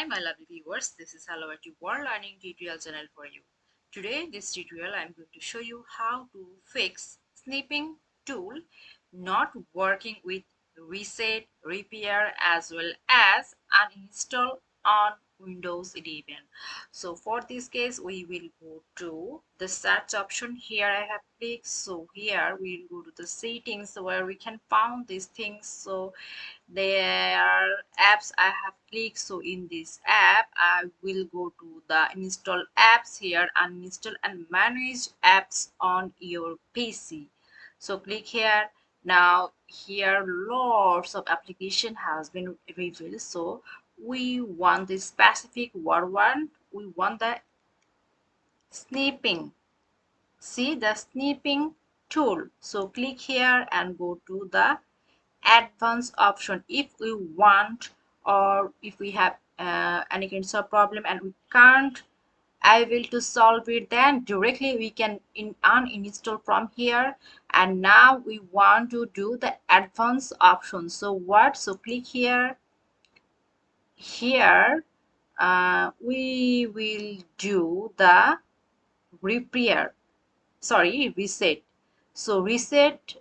Hi my lovely viewers, this is Hello at World Learning tutorial channel for you. Today this tutorial I am going to show you how to fix snipping tool not working with reset, repair as well as uninstall on Windows 11. So for this case we will go to the search option. Here I have clicked, so here we will go to the settings where we can find these things. So there are apps I have clicked. So in this app I will go to the install apps here, uninstall and manage apps on your PC. So click here. Now here lots of application has been revealed. So we want the specific one. We want the snipping. See the snipping tool. So click here and go to the advanced option. If we want, or if we have any kinds of problem and we can't able to solve it, then directly we can uninstall from here. And now we want to do the advanced option. So what? So click here. Here we will do the repair, sorry, reset. So reset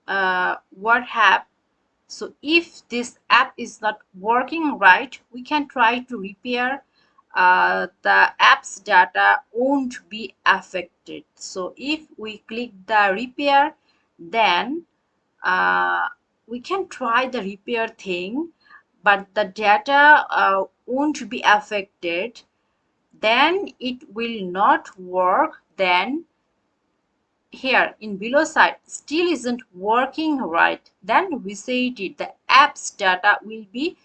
what have. So if this app is not working right, we can try to repair. The app's data won't be affected. So if we click the repair, then uh, we can try the repair thing, but the data won't be affected. Then it will not work. Then here in below side still isn't working right, then we say it, the apps data will be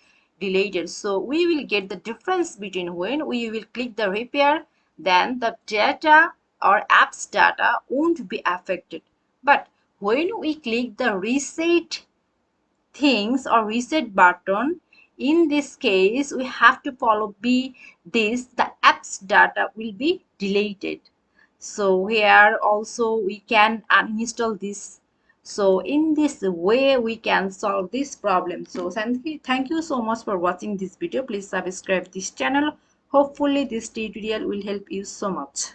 deleted. So we will get the difference between when we will click the repair, then the data or apps data won't be affected, but when we click the reset things or reset button, in this case we have to follow B, this the apps data will be deleted. So here also we can uninstall this. So in this way we can solve this problem. So thank you so much for watching this video. Please subscribe this channel. Hopefully this tutorial will help you so much.